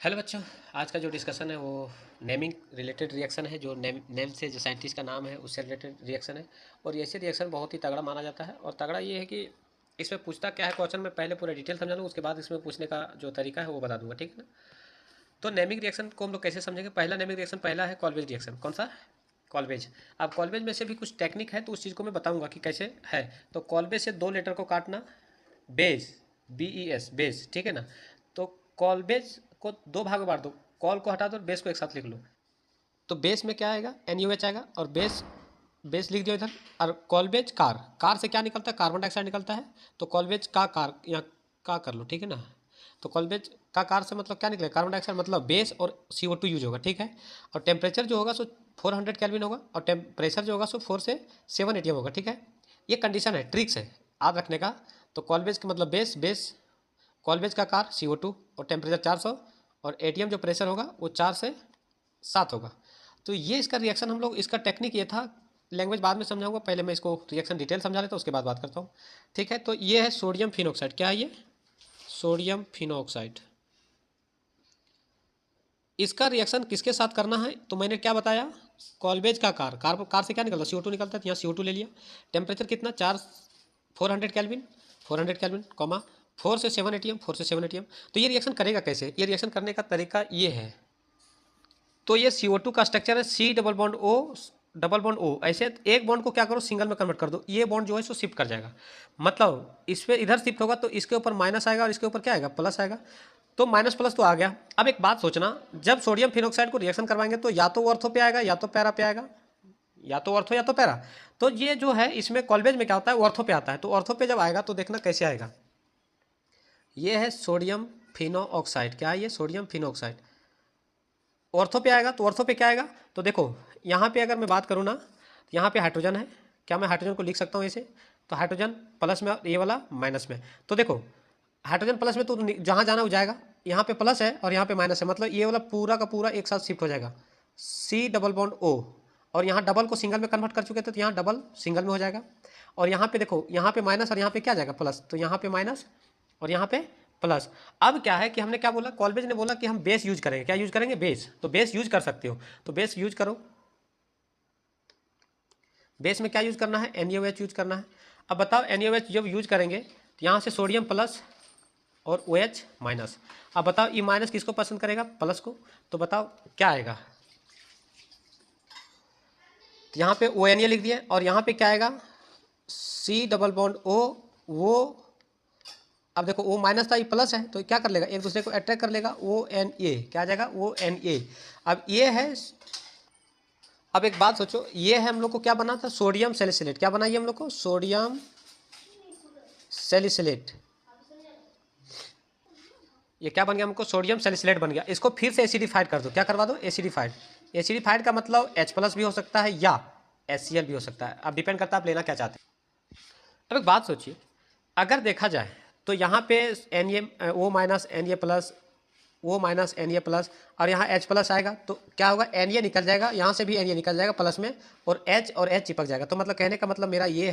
Hello बच्चों। आज का जो डिस्कशन है वो नेमिंग रिलेटेड रिएक्शन है। जो नेम से जो साइंटिस्ट का नाम है उससे रिलेटेड रिएक्शन है। और ऐसे रिएक्शन बहुत ही तगड़ा माना जाता है। और तगड़ा ये है कि इसमें पूछता क्या है क्वेश्चन में पहले पूरा डिटेल समझा लूँ, उसके बाद इसमें पूछने का जो तरीका है वो बता दूंगा, ठीक है ना। तो नेमिंग रिएक्शन को हम लोग कैसे समझेंगे। पहला नेमिंग रिएक्शन पहला है कॉल्वेज रिएक्शन। कौन सा? कॉल्वेज। अब कॉल्वेज में से भी कुछ टेक्निक है तो उस चीज़ को मैं बताऊंगा कि कैसे है। तो कॉल्वेज से दो लेटर को काटना, बेस, BES, बेस, ठीक है ना। तो कॉल्वेज को दो भाग में बांट दो, कॉल को हटा दो और बेस को एक साथ लिख लो। तो बेस में क्या आएगा? NaOH आएगा और बेस बेस लिख दिया इधर। और कॉल्वेज कार, कार से क्या निकलता है? कार्बन डाइऑक्साइड निकलता है। तो कॉल्वेज का कार यहाँ का कर लो, ठीक है ना। तो कॉल्वेज का कार से मतलब क्या निकलेगा? कार्बन डाइऑक्साइड, मतलब बेस और CO2 यूज होगा, ठीक है। और टेम्परेचर जो होगा सो 400 केल्विन होगा और टेम्परेचर जो होगा सो 4 से 7 ATM होगा, ठीक है। ये कंडीशन है, ट्रिक्स है याद रखने का। तो कॉल्वेज का मतलब बेस, कॉल्वेज का कार CO2 और टेम्परेचर 400 और ATM जो प्रेशर होगा वो 4 से 7 होगा। तो ये इसका रिएक्शन हम लोग, इसका टेक्निक ये था। लैंग्वेज बाद में समझाऊंगा, पहले मैं इसको रिएक्शन डिटेल समझा लेता हूँ, उसके बाद बात करता हूँ, ठीक है। तो ये है सोडियम फिनॉक्साइड। क्या है ये? Sodium phenoxide. इसका रिएक्शन किसके साथ करना है? तो मैंने क्या बताया? कॉल्वेज का कार से क्या निकलता है? CO2 निकलता है, तो यहाँ CO2 ले लिया। टेम्परेचर कितना? 400 केल्विन, 400 केल्विन कॉमा 4 से 7 ATM, 4 से 7 ATM। तो ये रिएक्शन करेगा कैसे? ये रिएक्शन करने का तरीका ये है। तो ये CO2 का स्ट्रक्चर है C double bond O double bond O। ऐसे एक बॉन्ड को क्या करो? सिंगल में कन्वर्ट कर दो। ये बॉन्ड जो है सो शिफ्ट कर जाएगा, मतलब इस पर इधर शिफ्ट होगा तो इसके ऊपर माइनस आएगा और इसके ऊपर क्या आएगा? प्लस आएगा। तो माइनस प्लस तो आ गया। अब एक बात सोचना, जब सोडियम फिनॉक्साइड को रिएक्शन करवाएंगे तो या तो ऑर्थो पे आएगा या तो पैरा पे आएगा, या तो ऑर्थो या तो पैरा। तो ये जो है इसमें कॉल्वेज में क्या होता है? ऑर्थो पे आता है। तो ऑर्थो पे जब आएगा तो देखना कैसे आएगा। ये है सोडियम फिनोऑक्साइड। क्या है ये? सोडियम फिनोऑक्साइड। ऑर्थो पे आएगा तो ऑर्थो पे क्या आएगा? तो देखो यहाँ पे अगर मैं बात करूँ ना, तो यहाँ पे हाइड्रोजन है। क्या मैं हाइड्रोजन को लिख सकता हूँ ऐसे? तो हाइड्रोजन प्लस में, ये वाला माइनस में। तो देखो हाइड्रोजन प्लस में तो जहाँ जाना हो जाएगा। यहाँ पे प्लस है और यहाँ पे माइनस है, मतलब ये वाला पूरा का पूरा एक साथ शिफ्ट हो जाएगा। C double bond O। और यहाँ डबल को सिंगल में कन्वर्ट कर चुके थे तो यहाँ डबल सिंगल में हो जाएगा। और यहाँ पे देखो, यहाँ पे माइनस और यहाँ पे क्या जाएगा? प्लस। तो यहाँ पे माइनस और यहाँ पे प्लस। अब क्या है कि हमने क्या बोला? कॉल्वेज ने बोला कि हम बेस यूज करेंगे। क्या यूज करेंगे? बेस। तो बेस यूज कर सकते हो, तो बेस यूज करो। बेस में क्या यूज करना है? NaOH यूज करना है। अब बताओ NaOH जब यूज करेंगे तो यहाँ से सोडियम प्लस और OH माइनस। अब बताओ ये माइनस किसको पसंद करेगा? प्लस को। तो बताओ क्या आएगा? तो यहाँ पे ONA लिख दिया और यहाँ पे क्या आएगा? C double bond O। वो अब देखो वो माइनस था, ये प्लस है, तो क्या कर लेगा? एक दूसरे को अट्रैक्ट कर लेगा। ONA क्या आ जाएगा? ONA। अब ये है, अब एक बात सोचो, ये है हम लोग को क्या बना था? Sodium salicylate. क्या बनाइए हम लोग को? Sodium salicylate. ये क्या बन गया हमको? सोडियम सैलिसिलेट बन गया। इसको फिर से एसिडिफाइड कर दो। क्या करवा दो? एसिडिफाइड। एसिडिफाइड का मतलब H+ भी हो सकता है या HCl भी हो सकता है। अब डिपेंड करता है आप लेना क्या चाहते हैं। अब एक बात सोचिए, अगर देखा जाए तो यहाँ पे O minus Na+, O minus Na+, और यहाँ H+ आएगा तो क्या होगा? Na निकल जाएगा, यहाँ से भी Na निकल जाएगा प्लस में, और H चिपक जाएगा। तो मतलब कहने का मतलब मेरा ये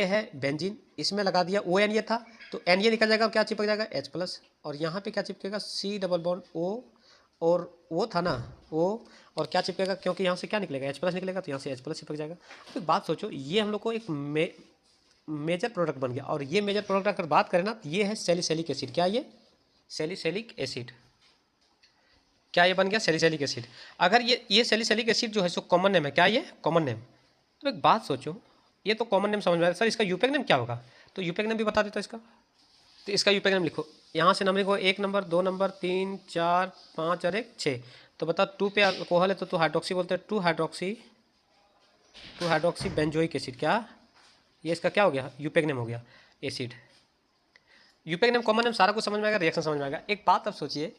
है बेंजीन। इसमें लगा दिया ONA था तो Na निकल जाएगा और क्या चिपक जाएगा? H+। और यहाँ पे क्या चिपकेगा? C double bond O। और वो था ना O, और क्या चिपकेगा? क्योंकि यहाँ से क्या निकलेगा? H+ निकलेगा, तो यहाँ से H+ चिपक जाएगा। तो बात सोचो, ये हम लोग को एक मेजर प्रोडक्ट बन गया। और ये मेजर प्रोडक्ट अगर बात करें ना तो ये है सैलिसिलिक एसिड। क्या ये? Salicylic acid. क्या ये बन गया? Salicylic acid. अगर ये सैलिसिलिक एसिड जो है सो कॉमन नेम है। क्या ये? Common name. तो एक बात सोचो, ये तो कॉमन नेम समझ में आया सर, इसका यूपेक नेम क्या होगा? तो यूपेक नेम भी बता देता इसका। तो इसका यूपेक नेम लिखो, यहाँ से नंबर लिखो, 1 नंबर, 2 नंबर, 3, 4, 5 और 1 6। तो बता 2 पे अल्कोहल है तो टू हाइड्रोक्सी बोलते हैं। To hydroxy benzoic acid. क्या ये? इसका क्या हो गया? यूपेक नेम हो गया एसिड। यूपेक नेम, कॉमन नेम, सारा कुछ समझ में आएगा, रिएक्शन समझ में आएगा। एक बात अब सोचिए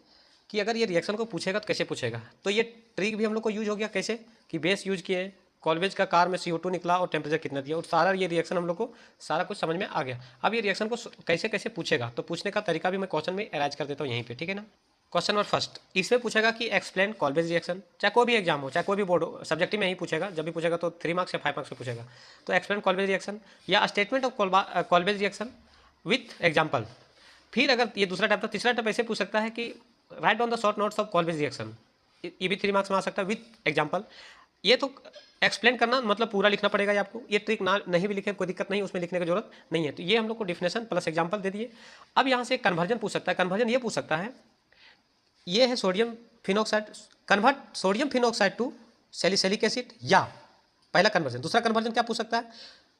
कि अगर ये रिएक्शन को पूछेगा तो कैसे पूछेगा। तो ये ट्रिक भी हम लोग को यूज हो गया। कैसे? कि बेस यूज किए, कॉल्वेज का कार में CO2 निकला और टेम्परेचर कितना दिया, और सारा ये रिएक्शन हम लोग को सारा कुछ समझ में आ गया। अब ये रिएक्शन को कैसे कैसे पूछेगा, तो पूछने का तरीका भी मैं क्वेश्चन में अरेंज कर देता हूँ यहीं पे, ठीक है ना। क्वेश्चन नंबर फर्स्ट, इसमें पूछेगा कि एक्सप्लेन कॉल्वेज रिएक्शन। चाहे कोई भी एग्जाम हो, चाहे कोई भी बोर्ड हो, सब्जेक्टिव में ही पूछेगा। जब भी पूछेगा तो 3 मार्क्स या 5 मार्क्स में पूछेगा। तो एक्सप्लेन कॉल्वेज रिएक्शन या statement of Kolbe's reaction with example. फिर अगर ये दूसरा टाइप था, तीसरा टाइप ऐसे पूछ सकता है कि write down the short notes of Kolbe's reaction, ये भी 3 मार्क्स में आ सकता है विथ एग्जाम्पल। ये तो एक्सप्लेन करना मतलब पूरा लिखना पड़ेगा ये आपको, ये ट्रिक ना नहीं भी लिखे कोई दिक्कत नहीं, उसमें लिखने की जरूरत नहीं है। तो ये हम लोग को डिफिनेशन प्लस एग्जाम्पल दे दिए। अब यहाँ से कन्वर्जन पूछ सकता है, कन्वर्जन ये पूछ सकता है, ये है sodium phenoxide, convert sodium phenoxide to salicylic acid, या पहला कन्वर्जन। दूसरा कन्वर्जन क्या पूछ सकता है,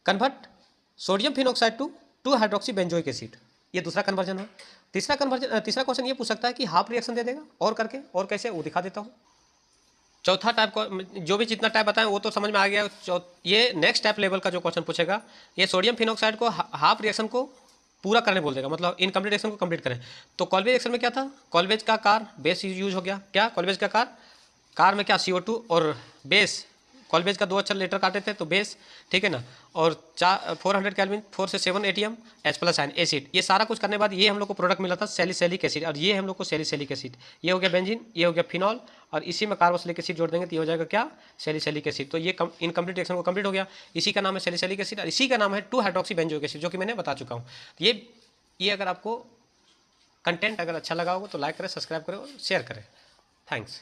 convert sodium phenoxide to hydroxy benzoic acid, ये दूसरा कन्वर्जन है। तीसरा क्वेश्चन ये पूछ सकता है कि हाफ रिएक्शन दे देगा और करके, और कैसे वो दिखा देता हूँ। चौथा टाइप को जो भी जितना टाइप बताएं वो तो समझ में आ गया। ये नेक्स्ट टाइप लेवल का जो क्वेश्चन पूछेगा, ये सोडियम फिनॉक्साइड को हाफ रिएक्शन को पूरा करने बोल देगा, मतलब इनकम्प्लीट रिएक्शन को कंप्लीट करें। तो कॉल्वेज रिएक्शन में क्या था, कॉल्वेज का कार बेस यूज हो गया, क्या कॉल्वेज का कार में क्या CO2 और बेस, कॉल्वेज का 2 अक्षर लेटर काटे थे तो बेस, ठीक है ना, और 400 केल्विन 4 से 7 ATM H+ आयन एसिड, ये सारा कुछ करने के बाद ये हम लोग को प्रोडक्ट मिला था सैलिसिलिक एसिड, और ये हम लोग को सैलिसिलिक एसिड, ये हो गया बेंजीन, ये हो गया फिनॉल, और इसी में कार्बोक्सिलिक एसिड जोड़ देंगे तो ये हो जाएगा क्या, सैलिसिलिक एसिड। तो ये इनकम्प्लीट रिएक्शन को कंप्लीट हो गया। इसी का नाम है सैलिसिलिक एसिड, और इसी का नाम है 2 हाइड्रोक्सी बेंजोइक एसिड, जो कि मैंने बता चुका हूँ। ये अगर आपको कंटेंट अगर अच्छा लगा होगा तो लाइक करें, सब्सक्राइब करें और शेयर करें। थैंक्स।